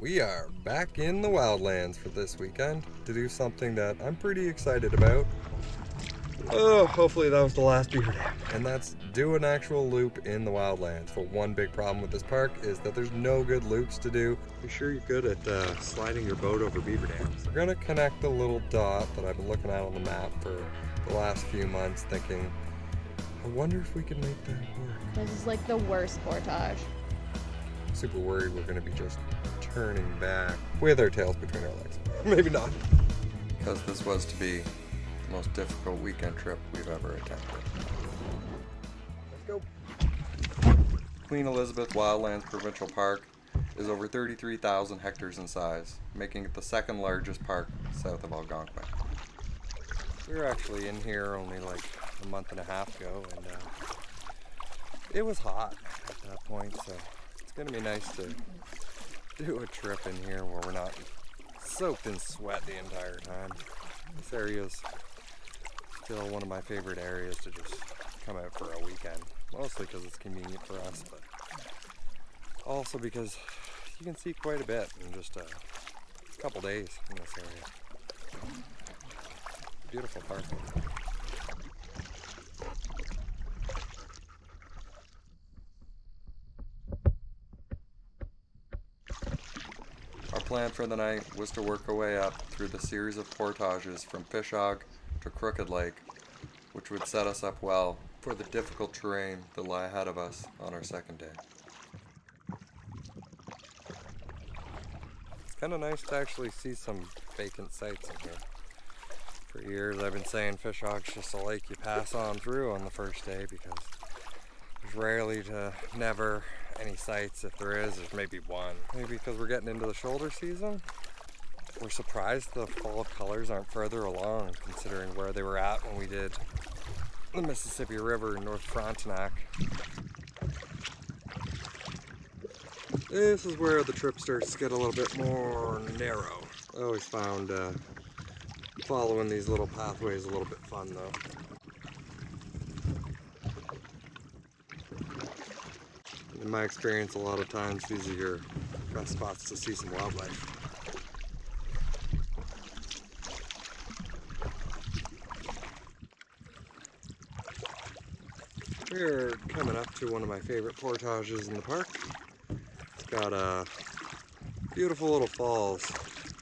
We are back in the Wildlands for this weekend to do something that I'm pretty excited about. Oh, hopefully that was the last beaver dam. And that's do an actual loop in the Wildlands. But one big problem with this park is that there's no good loops to do. Be sure you're good at sliding your boat over beaver dams. We're gonna connect the little dot that I've been looking at on the map for the last few months thinking, I wonder if we can make that work. This is like the worst portage. Super worried we're gonna be just turning back with our tails between our legs. Maybe not. Because this was to be the most difficult weekend trip we've ever attempted. Let's go. Queen Elizabeth Wildlands Provincial Park is over 33,000 hectares in size, making it the second largest park south of Algonquin. We were actually in here only like a month and a half ago, and it was hot at that point, so it's gonna be nice to do a trip in here where we're not soaked in sweat the entire time. This area's still one of my favorite areas to just come out for a weekend, mostly because it's convenient for us, but also because you can see quite a bit in just a couple days in this area. Beautiful park. Our plan for the night was to work our way up through the series of portages from Fishog to Crooked Lake, which would set us up well for the difficult terrain that lie ahead of us on our second day. It's kind of nice to actually see some vacant sites in here. For years I've been saying Fishog's just a lake you pass on through on the first day because there's rarely to never any sites. If there is, there's maybe one. Maybe because we're getting into the shoulder season. We're surprised the fall colors aren't further along considering where they were at when we did the Mississippi River in North Frontenac. This is where the trip starts to get a little bit more narrow. I always found following these little pathways a little bit fun though. In my experience, a lot of times these are your best spots to see some wildlife. We're coming up to one of my favorite portages in the park. It's got beautiful little falls.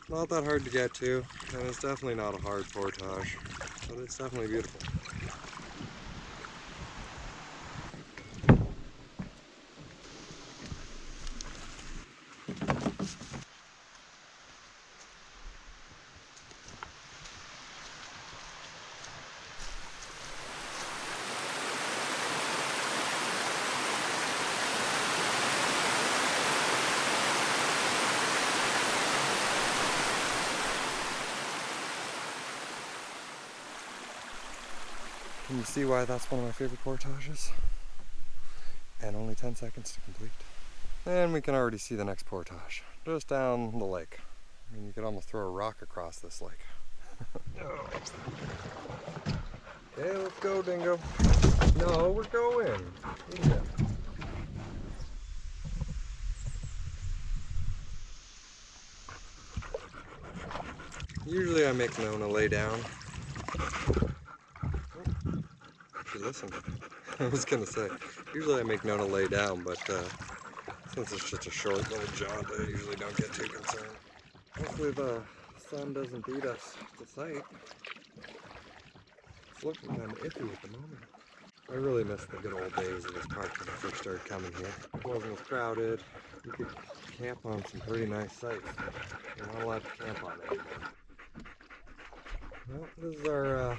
Not that hard to get to, and it's definitely not a hard portage, but it's definitely beautiful. Can you see why that's one of my favorite portages? And only 10 seconds to complete. And we can already see the next portage, just down the lake. I mean, you could almost throw a rock across this lake. Okay, let's go, Dingo. No, we're going. Yeah. Usually I make Nona lay down. She listened. I was gonna say, usually I make Nona lay down, but since it's just a short little jaunt, I usually don't get too concerned. Hopefully the sun doesn't beat us to sight. It's looking kind of iffy at the moment. I really miss the good old days of this park when I first started coming here. It wasn't as crowded. You could camp on some pretty nice sites. You're not allowed to camp on it. Well, this is our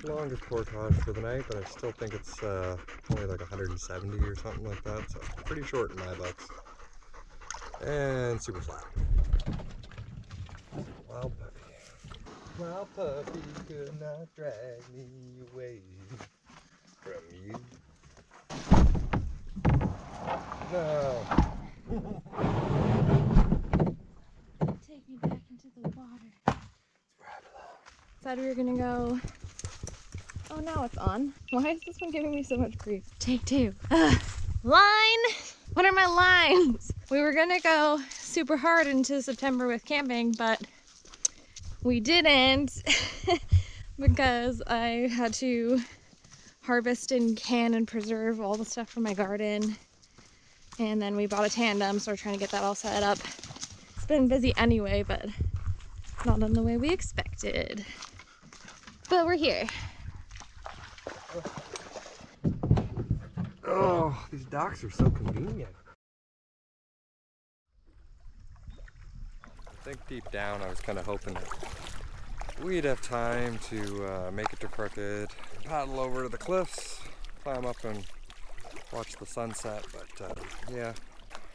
longest portage for the night, but I still think it's only like 170 or something like that, so pretty short in my books. And super flat. Wild puppy. Wild puppy could not drag me away from you. No. Take me back into the water. Said we were gonna go. Oh, now it's on. Why is this one giving me so much grief? Take two. Line! What are my lines? We were gonna go super hard into September with camping, but we didn't because I had to harvest and can and preserve all the stuff from my garden. And then we bought a tandem, so we're trying to get that all set up. It's been busy anyway, but not in the way we expected. But we're here. Oh, these docks are so convenient. I think deep down I was kind of hoping that we'd have time to make it to Crooked, paddle over to the cliffs, climb up and watch the sunset, but yeah,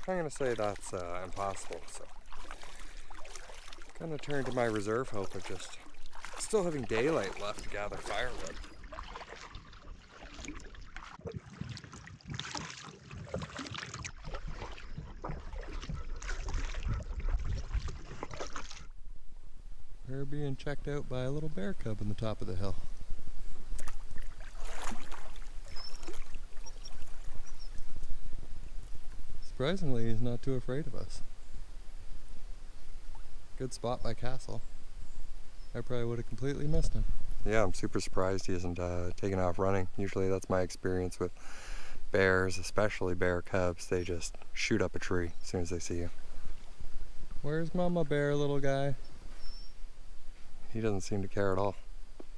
I'm gonna say that's impossible, so gonna turn to my reserve hope of just still having daylight left to gather firewood. We're being checked out by a little bear cub on the top of the hill. Surprisingly, he's not too afraid of us. Good spot by Castle. I probably would have completely missed him. Yeah, I'm super surprised he isn't taking off running. Usually that's my experience with bears, especially bear cubs. They just shoot up a tree as soon as they see you. Where's Mama Bear, little guy? He doesn't seem to care at all.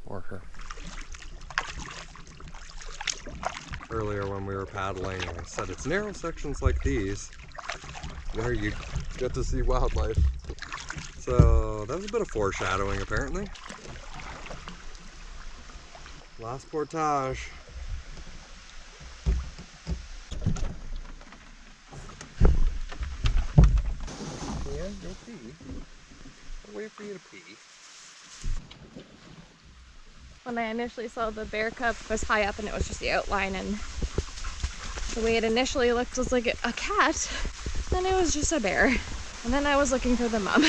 Or her. Earlier when we were paddling, I said it's narrow sections like these where you get to see wildlife. So that was a bit of foreshadowing apparently. Last portage. Yeah, go pee. I'll wait for you to pee. When I initially saw the bear cub was high up and it was just the outline, and the way it initially looked was like a cat, then it was just a bear. And then I was looking for the mom.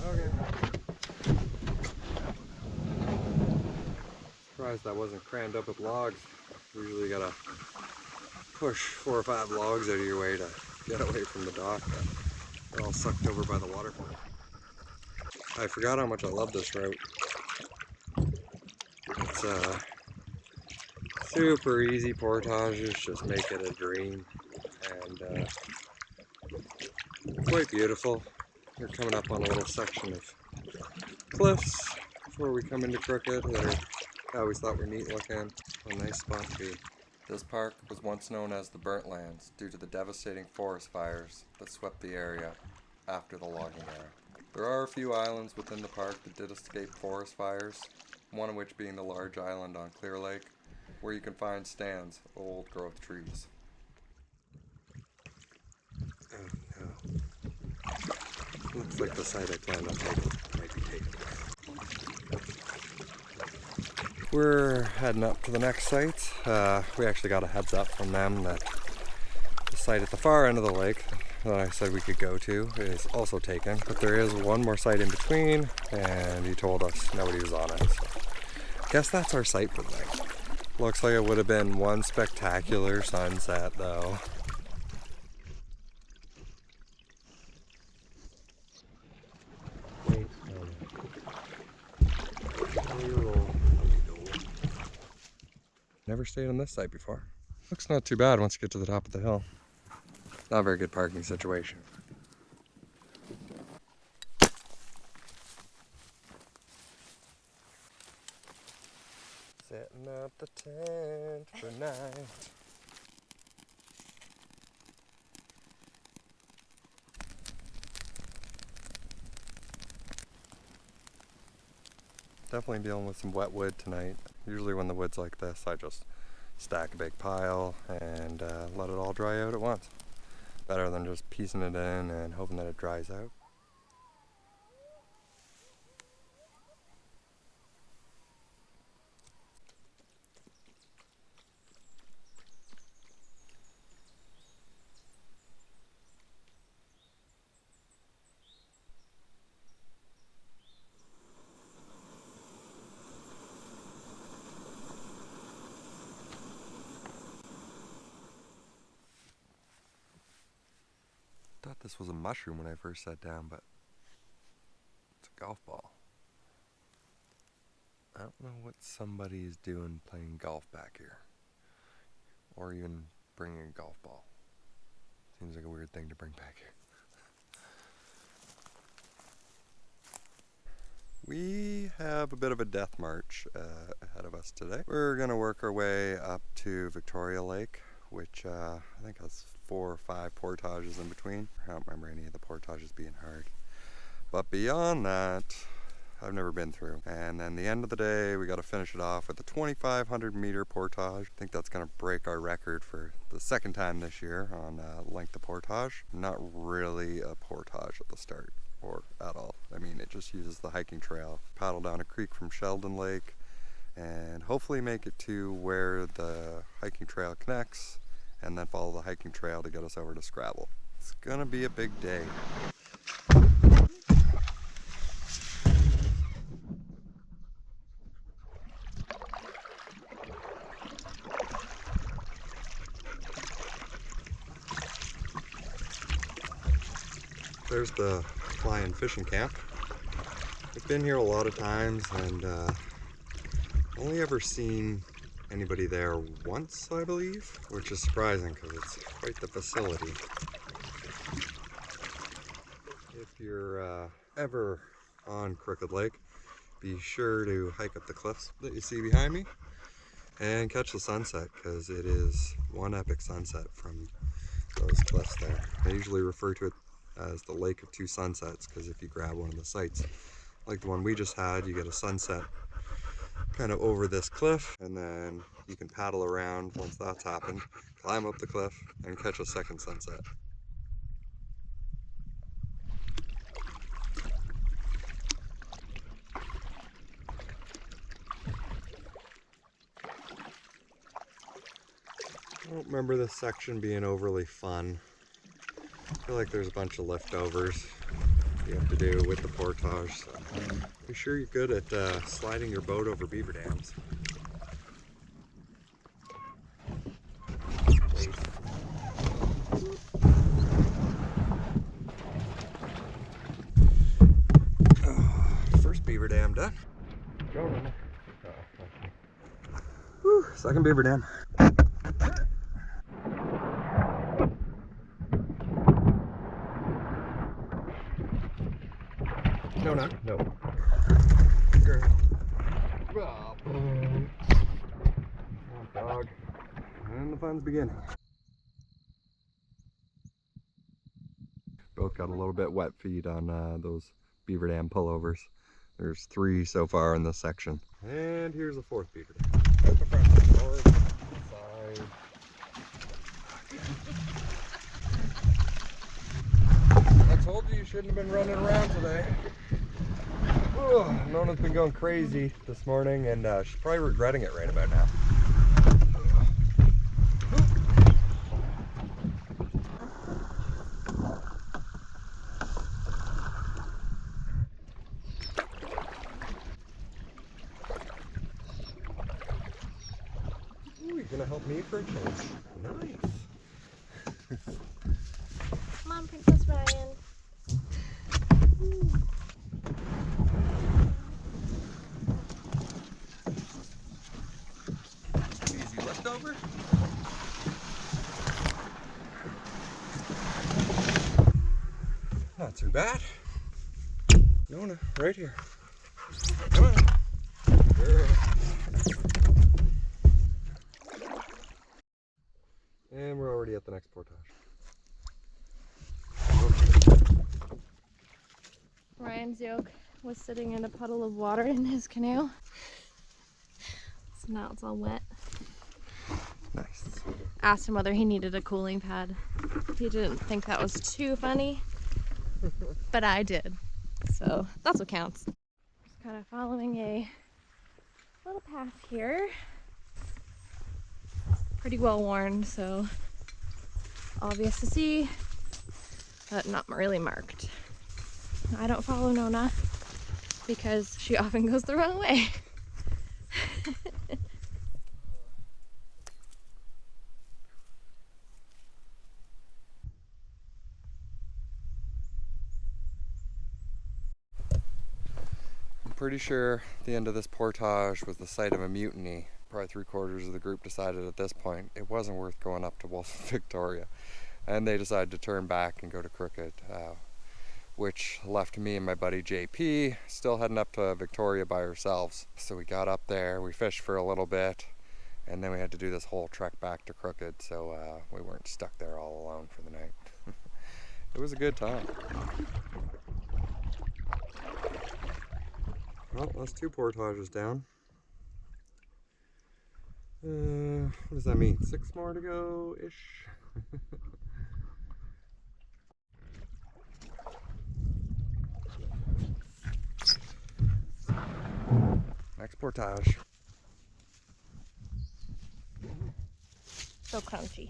Okay. Surprised that wasn't crammed up with logs. Usually you gotta push 4 or 5 logs out of your way to get away from the dock. They're all sucked over by the waterfall. I forgot how much I love this route. It's super easy portages, just make it a dream, and quite beautiful. We're coming up on a little section of cliffs before we come into Crooked that I always thought were neat looking. A nice spot to be. This park was once known as the Burnt Lands due to the devastating forest fires that swept the area after the logging era. There are a few islands within the park that did escape forest fires, one of which being the large island on Clear Lake, where you can find stands of old growth trees. Oh no. Looks like the site I planned on taking might be taken. We're heading up to the next site. We actually got a heads up from them that the site at the far end of the lake that I said we could go to is also taken, but there is one more site in between, and he told us nobody was on it. So I guess that's our site for the night. Looks like it would have been one spectacular sunset though. Never stayed on this site before. Looks not too bad once you get to the top of the hill. Not a very good parking situation. Setting up the tent for night. Definitely dealing with some wet wood tonight. Usually when the wood's like this, I just stack a big pile and let it all dry out at once. Better than just piecing it in and hoping that it dries out. this was a mushroom when I first sat down, but it's a golf ball. I don't know what somebody's doing playing golf back here. Or even bringing a golf ball. Seems like a weird thing to bring back here. We have a bit of a death march ahead of us today. We're gonna work our way up to Victoria Lake, which I think has 4 or 5 portages in between. I don't remember any of the portages being hard. But beyond that, I've never been through. And then the end of the day, we got to finish it off with a 2,500 meter portage. I think that's going to break our record for the second time this year on length of portage. Not really a portage at the start or at all. I mean, it just uses the hiking trail. Paddle down a creek from Sheldon Lake and hopefully make it to where the hiking trail connects and then follow the hiking trail to get us over to Scrabble. It's going to be a big day. There's the fly-in fishing camp. I've been here a lot of times and only ever seen anybody there once, I believe, which is surprising because it's quite the facility. If you're ever on Crooked Lake, be sure to hike up the cliffs that you see behind me and catch the sunset because it is one epic sunset from those cliffs there. I usually refer to it as the Lake of Two Sunsets because if you grab one of the sites like the one we just had, you get a sunset kind of over this cliff and then you can paddle around once that's happened, climb up the cliff and catch a second sunset. I don't remember this section being overly fun. I feel like there's a bunch of leftovers you have to do with the portage, so be sure you're good at sliding your boat over beaver dams. First beaver dam done. Whew, second beaver dam. No. Girl. Oh, dog. And the fun's beginning. Both got a little bit wet feet on those beaver dam pullovers. There's 3 so far in this section. And here's the 4th beaver dam. At the front, north, side. I told you shouldn't have been running around today. Oh, Nona's been going crazy this morning and she's probably regretting it right about now. Ooh, you're gonna help me for a change. Nice. Come on, Princess Ryan. Easy leftover. Not too bad. Nona, right here. Come on. Girl. And we're already at the next portage. Ryan's yoke was sitting in a puddle of water in his canoe. So now it's all wet. Nice. Asked him whether he needed a cooling pad. He didn't think that was too funny, but I did. So that's what counts. Just kind of following a little path here. Pretty well worn, so obvious to see, but not really marked. I don't follow Nona because she often goes the wrong way. pretty sure the end of this portage was the site of a mutiny. Probably 3/4 of the group decided at this point it wasn't worth going up to Wolf Victoria, and they decided to turn back and go to Crooked, which left me and my buddy JP still heading up to Victoria by ourselves. So we got up there, we fished for a little bit, and then we had to do this whole trek back to Crooked, so we weren't stuck there all alone for the night. It was a good time. Well, that's 2 portages down. What does that mean? 6 more to go-ish? Next portage. So crunchy.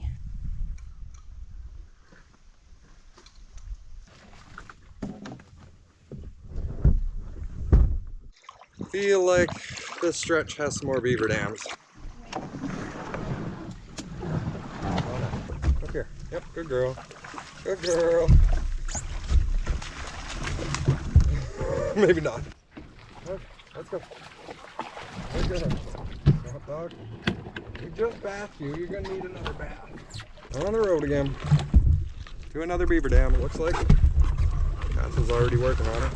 Feel like this stretch has some more beaver dams. Up here. Yep, good girl. Good girl. Maybe not. Okay, let's go. Good girl. Hot dog. We just bathed you. You're gonna need another bath. On the road again. To another beaver dam, it looks like. Castle's already working on it.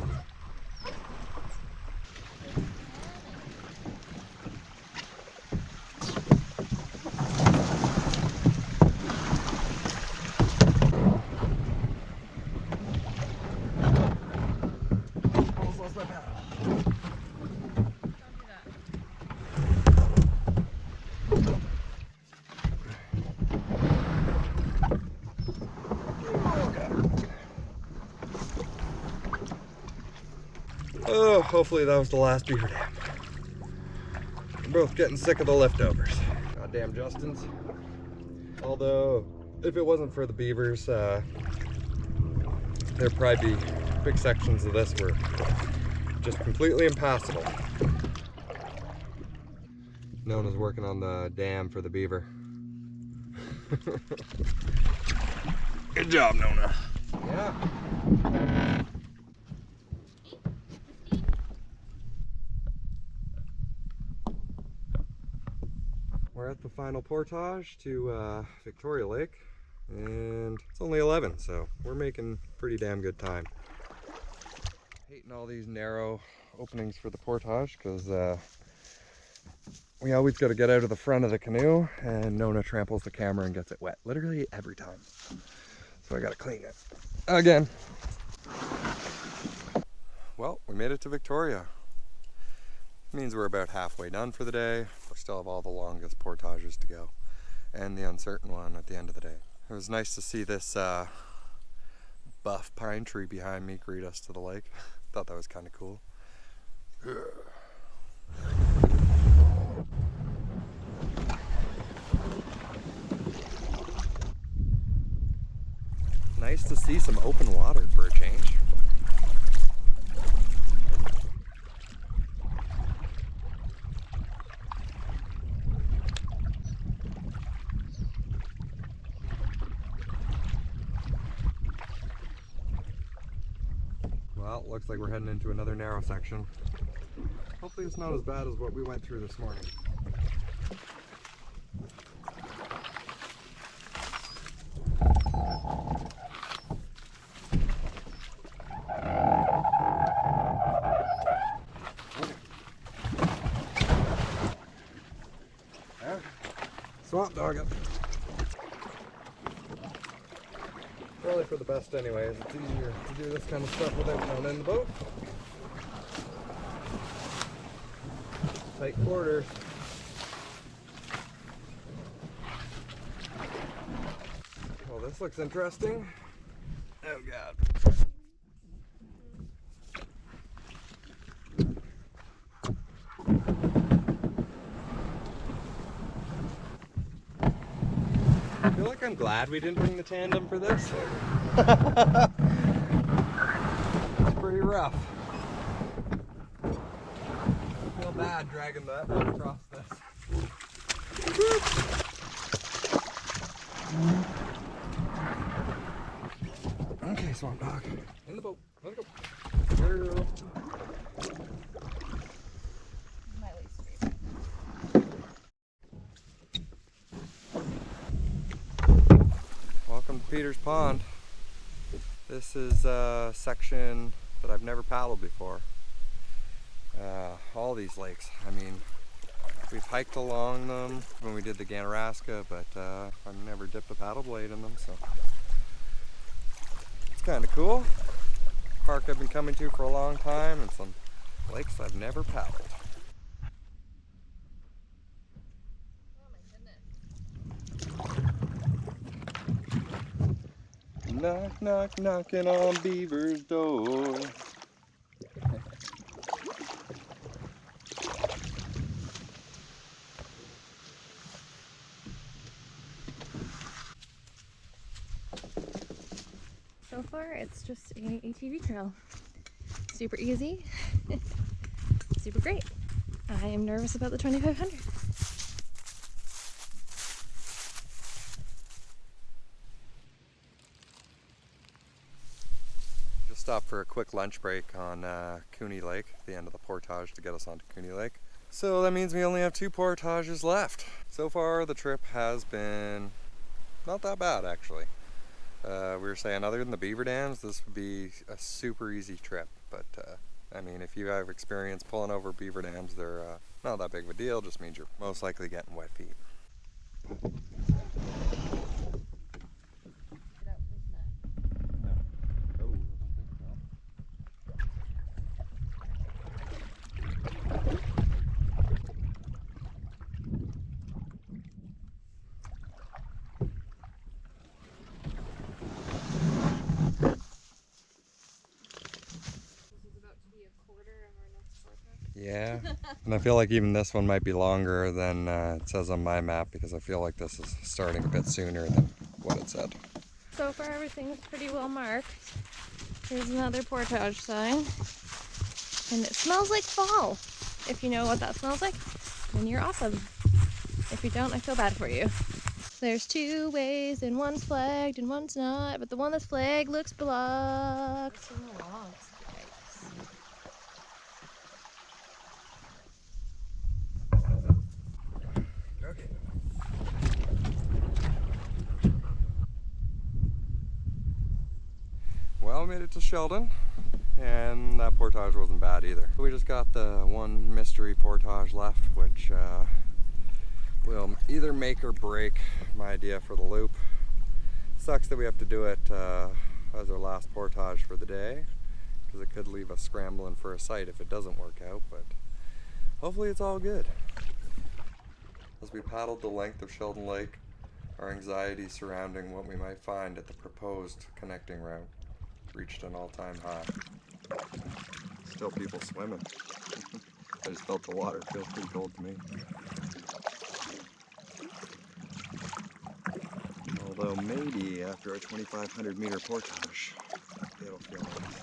Oh, hopefully that was the last beaver dam. We're both getting sick of the leftovers. Goddamn Justins. Although, if it wasn't for the beavers, there'd probably be big sections of this were just completely impassable. Nona's working on the dam for the beaver. Good job, Nona. Yeah. We're at the final portage to Victoria Lake, and it's only 11, so we're making pretty damn good time. Hating all these narrow openings for the portage because we always got to get out of the front of the canoe, and Nona tramples the camera and gets it wet literally every time. So I got to clean it again. Well, we made it to Victoria. Means we're about halfway done for the day. We still have all the longest portages to go, and the uncertain one at the end of the day. It was nice to see this buff pine tree behind me greet us to the lake. Thought that was kind of cool. Nice to see some open water for a change. Well, looks like we're heading into another narrow section. Hopefully it's not as bad as what we went through this morning. Swamp dog it. Probably for the best anyways. It's easier to do this kind of stuff without going in the boat. Tight quarters. Well, this looks interesting. Oh God. I feel like I'm glad we didn't bring the tandem for this. It's pretty rough. I feel bad dragging that one across this. Okay, swamp dog. In the boat. Let's go. Girl. Peter's Pond. This is a section that I've never paddled before. All these lakes, I mean, we've hiked along them when we did the Ganaraska, but I've never dipped a paddle blade in them, so it's kind of cool. Park I've been coming to for a long time, and some lakes I've never paddled. Knock, knock, knocking on Beaver's door. So far, it's just a ATV trail. Super easy, super great. I am nervous about the 2500. Just stopped for a quick lunch break on Cooney Lake, the end of the Portage to get us onto Cooney Lake. So that means we only have 2 portages left. So far the trip has been not that bad actually. We were saying other than the beaver dams, this would be a super easy trip. But I mean, if you have experience pulling over beaver dams, they're not that big of a deal. Just means you're most likely getting wet feet. Yeah, and I feel like even this one might be longer than it says on my map, because I feel like this is starting a bit sooner than what it said. So far, everything's pretty well marked. Here's another portage sign. And it smells like fall. If you know what that smells like, then you're awesome. If you don't, I feel bad for you. There's 2 ways, and one's flagged and one's not, but the one that's flagged looks blocked. Okay. Well, we made it to Sheldon, and that portage wasn't bad either. We just got the one mystery portage left, which will either make or break my idea for the loop. Sucks that we have to do it as our last portage for the day, because it could leave us scrambling for a site if it doesn't work out, but hopefully it's all good. As we paddled the length of Sheldon Lake, our anxiety surrounding what we might find at the proposed connecting route reached an all-time high. Still people swimming. I just felt the water feel pretty cold to me. Although maybe after a 2,500 meter portage, it'll feel nice.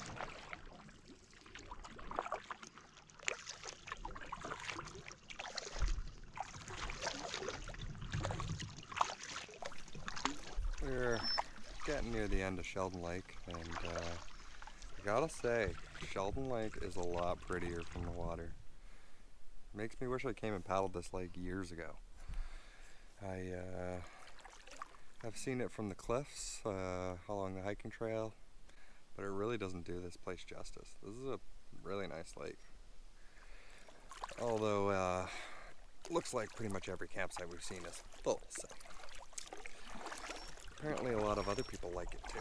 We're getting near the end of Sheldon Lake, and I gotta say, Sheldon Lake is a lot prettier from the water. Makes me wish I came and paddled this lake years ago. I have seen it from the cliffs along the hiking trail, but it really doesn't do this place justice. This is a really nice lake. Although, looks like pretty much every campsite we've seen is full, so apparently a lot of other people like it too.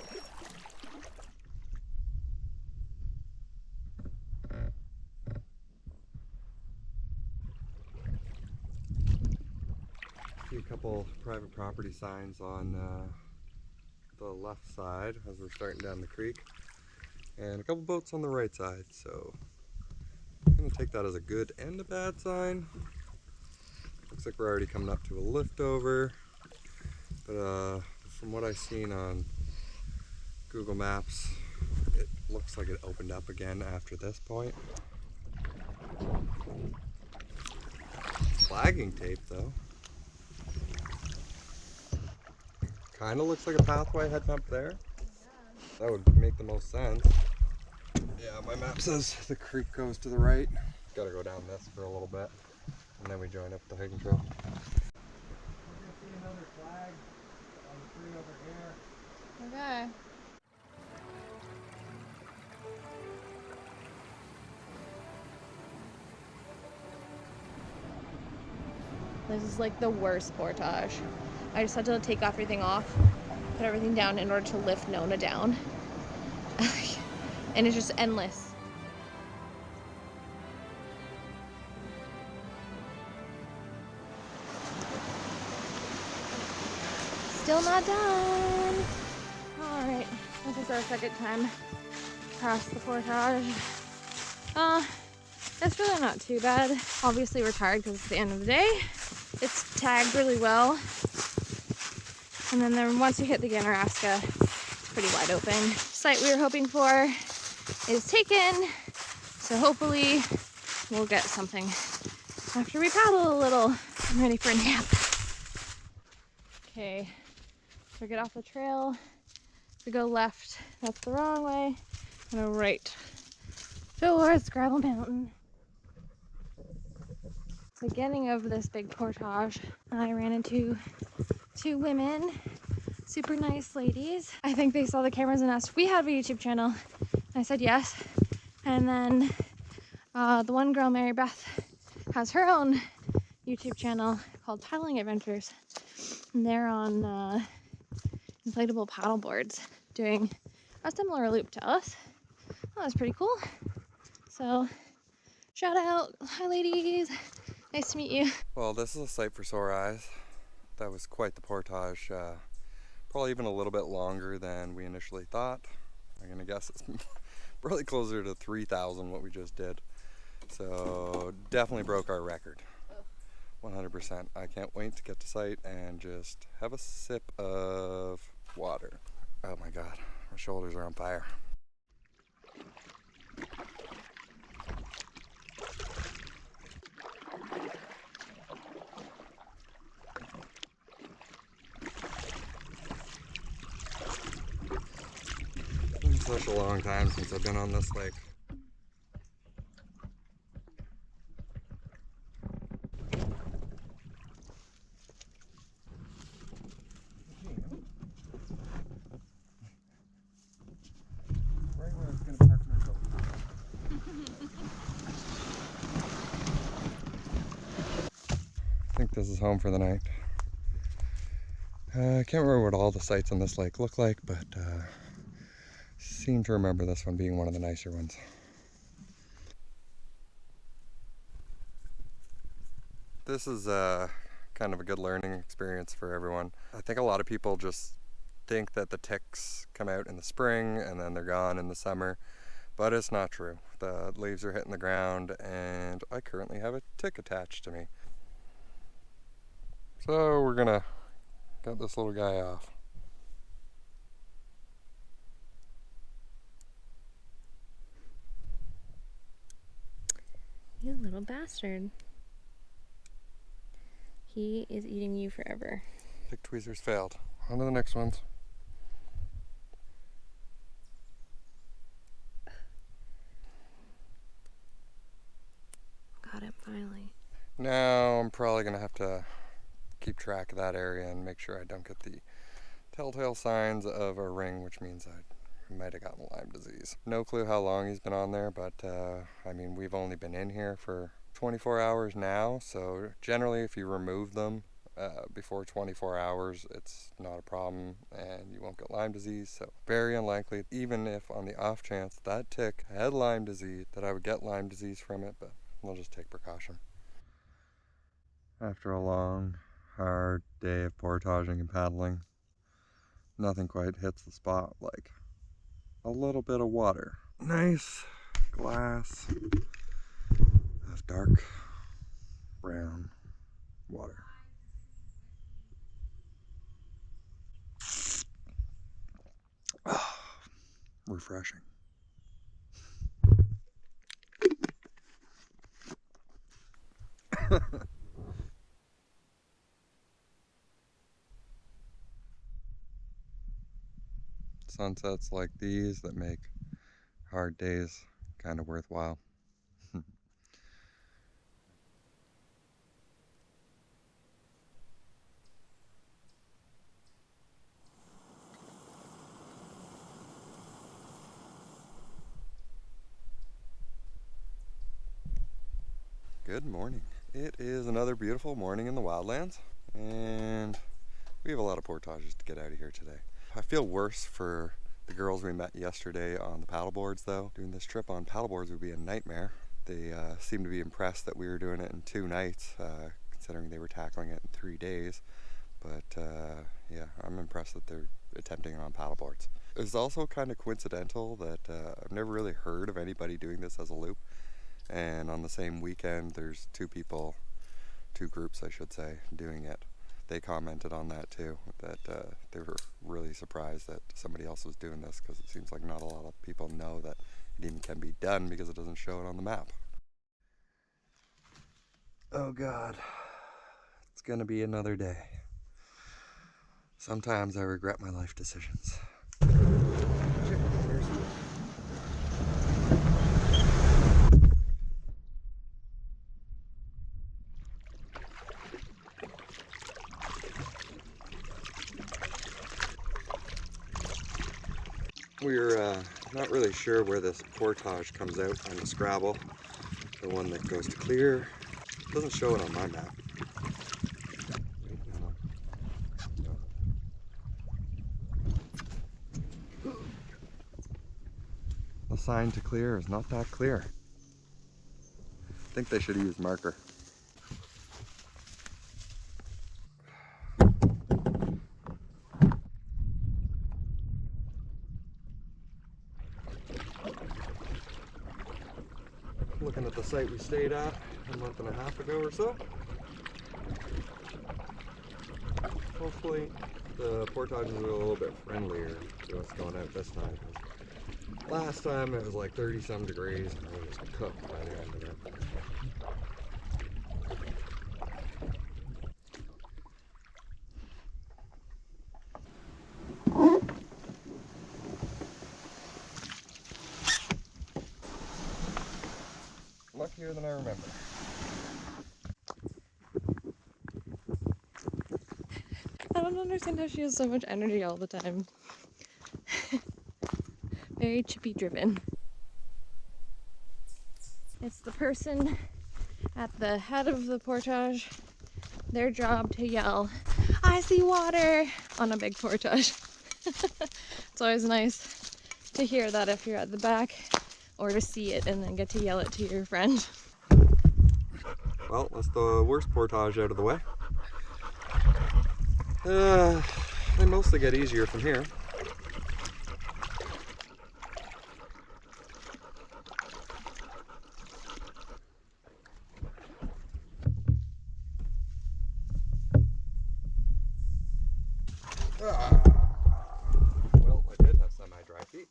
See a couple private property signs on the left side as we're starting down the creek, and a couple boats on the right side, so I'm gonna take that as a good and a bad sign. Looks like we're already coming up to a lift over, but from what I've seen on Google Maps, it looks like it opened up again after this point. Flagging tape though. Kind of looks like a pathway heading up there. Yeah. That would make the most sense. Yeah, my map says the creek goes to the right. Gotta go down this for a little bit, and then we join up the hiking trail. We're gonna see another flag on the tree over here. Okay. This is like the worst portage. I just had to take everything off, put everything down in order to lift Nona down. And it's just endless. Still not done. All right, this is our second time across the portage. It's really not too bad. Obviously we're tired because it's the end of the day. It's tagged really well. And then once you hit the Ganaraska, it's pretty wide open. The site we were hoping for is taken. So hopefully we'll get something after we paddle a little. I'm ready for a nap. Okay, so get off the trail. If we go left, that's the wrong way. Go right towards Scrabble Mountain. Beginning of this big portage, I ran into two women, super nice ladies. I think they saw the cameras and asked if we have a YouTube channel. I said yes. And then the one girl, Mary Beth, has her own YouTube channel called Paddling Adventures. And they're on inflatable paddle boards doing a similar loop to us. That was pretty cool. So shout out, hi ladies, nice to meet you. Well, this is a sight for sore eyes. That was quite the portage. Probably even a little bit longer than we initially thought. I'm gonna guess it's probably closer to 3,000 what we just did. So definitely broke our record. 100%. I can't wait to get to site and just have a sip of water. Oh my God, my shoulders are on fire. It's been such a long time since I've been on this lake. Right where I was going to park my boat. I think this is home for the night. I can't remember what all the sites on this lake look like, but seem to remember this one being one of the nicer ones. This is kind of a good learning experience for everyone. I think a lot of people just think that the ticks come out in the spring and then they're gone in the summer, but it's not true. The leaves are hitting the ground and I currently have a tick attached to me. So we're gonna get this little guy off. You little bastard. He is eating you forever. Tick tweezers failed. On to the next ones. Got him finally. Now I'm probably gonna have to keep track of that area and make sure I don't get the telltale signs of a ring, which means I might have gotten Lyme disease. No clue how long he's been on there, but I mean, we've only been in here for 24 hours now, so generally if you remove them before 24 hours, it's not a problem and you won't get Lyme disease. So very unlikely, even if on the off chance that tick had Lyme disease, that I would get Lyme disease from it, but we'll just take precaution. After a long, hard day of portaging and paddling, nothing quite hits the spot like a little bit of water. Nice glass of dark brown water. Refreshing. Sunsets like these that make hard days kind of worthwhile. Good morning. It is another beautiful morning in the Wildlands, and we have a lot of portages to get out of here today. I feel worse for the girls we met yesterday on the paddleboards though. Doing this trip on paddleboards would be a nightmare. They seemed to be impressed that we were doing it in 2 nights, considering they were tackling it in 3 days. But yeah, I'm impressed that they're attempting it on paddleboards. It's also kind of coincidental that I've never really heard of anybody doing this as a loop. And on the same weekend, there's 2 groups I should say, doing it. They commented on that too, that they were really surprised that somebody else was doing this, because it seems like not a lot of people know that it even can be done because it doesn't show it on the map. Oh God, it's gonna be another day. Sometimes I regret my life decisions. We're not really sure where this portage comes out on the Scrabble, the one that goes to clear. It doesn't show it on my map. The sign to clear is not that clear. I think they should use marker. Looking at the site we stayed at a month and a half ago or so. Hopefully the portages are a little bit friendlier to us going out this time. Last time it was like 30-some degrees and I was just cooked by the end of it. Luckier than I remember. I don't understand how she has so much energy all the time. Very chippy driven. It's the person at the head of the portage, their job to yell, "I see water!" on a big portage. It's always nice to hear that if you're at the back, or to see it and then get to yell it to your friend. Well, that's the worst portage out of the way. They mostly get easier from here. Well, I did have semi-dry feet.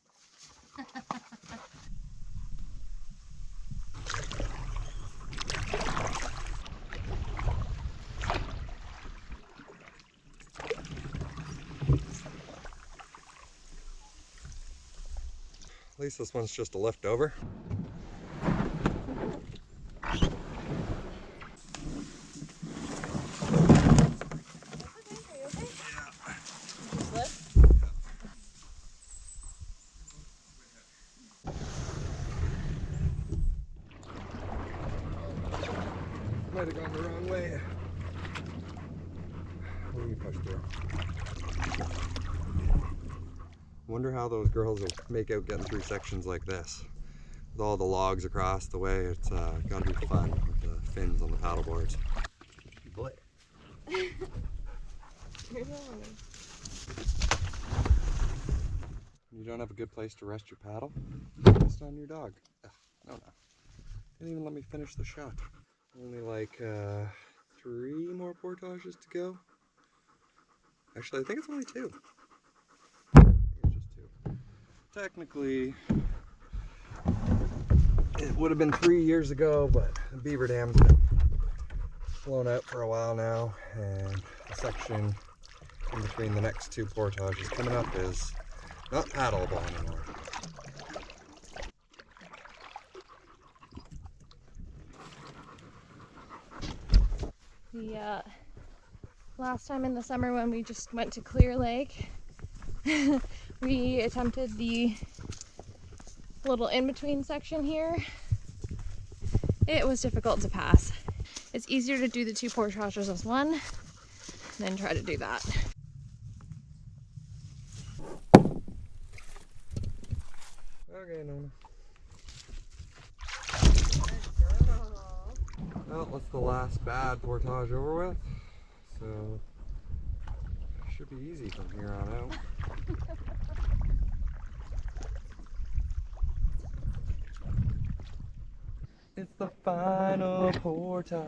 At least this one's just a leftover. Might have gone the wrong way. What do you push through? Wonder how those girls will make out getting through sections like this. With all the logs across the way, it's gotta be fun with the fins on the paddle boards. Boy. You don't have a good place to rest your paddle? Rest on your dog. Ugh, no. Didn't even let me finish the shot. Only like 3 more portages to go. Actually, I think it's only 2. I think it's just 2. Technically, it would have been 3 years ago, but the beaver dam's been blown out for a while now, and the section in between the next 2 portages coming up is not paddleable anymore. The last time in the summer when we just went to Clear Lake, we attempted the little in-between section here. it was difficult to pass. It's easier to do the 2 portages as one than try to do that. Okay, Nona. Well, that's the last bad portage over with, so it should be easy from here on out. It's the final portage.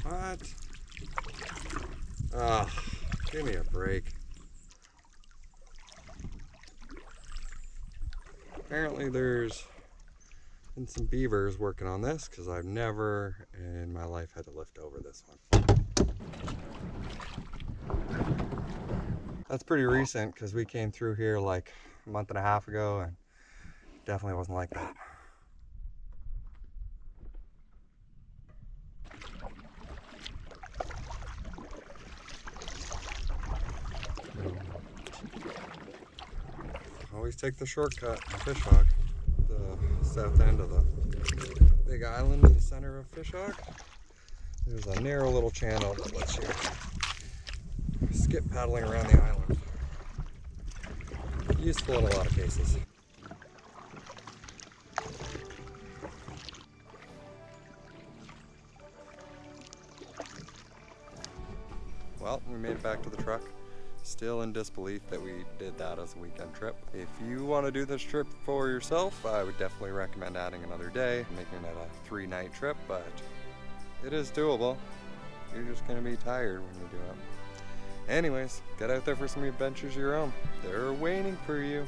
What? Ah, give me a break. Apparently there's been some beavers working on this because I've never in my life had to lift over this one. That's pretty recent because we came through here like a month and a half ago and definitely wasn't like that. Always take the shortcut to Fishog, the south end of the big island in the center of Fishog. There's a narrow little channel that lets you skip paddling around the island. Useful in a lot of cases. Well, we made it back to the truck. Still in disbelief that we did that as a weekend trip. If you want to do this trip for yourself, I would definitely recommend adding another day, making it a 3-night trip, but it is doable. You're just going to be tired when you do it. Anyways, get out there for some adventures of your own. They're waiting for you.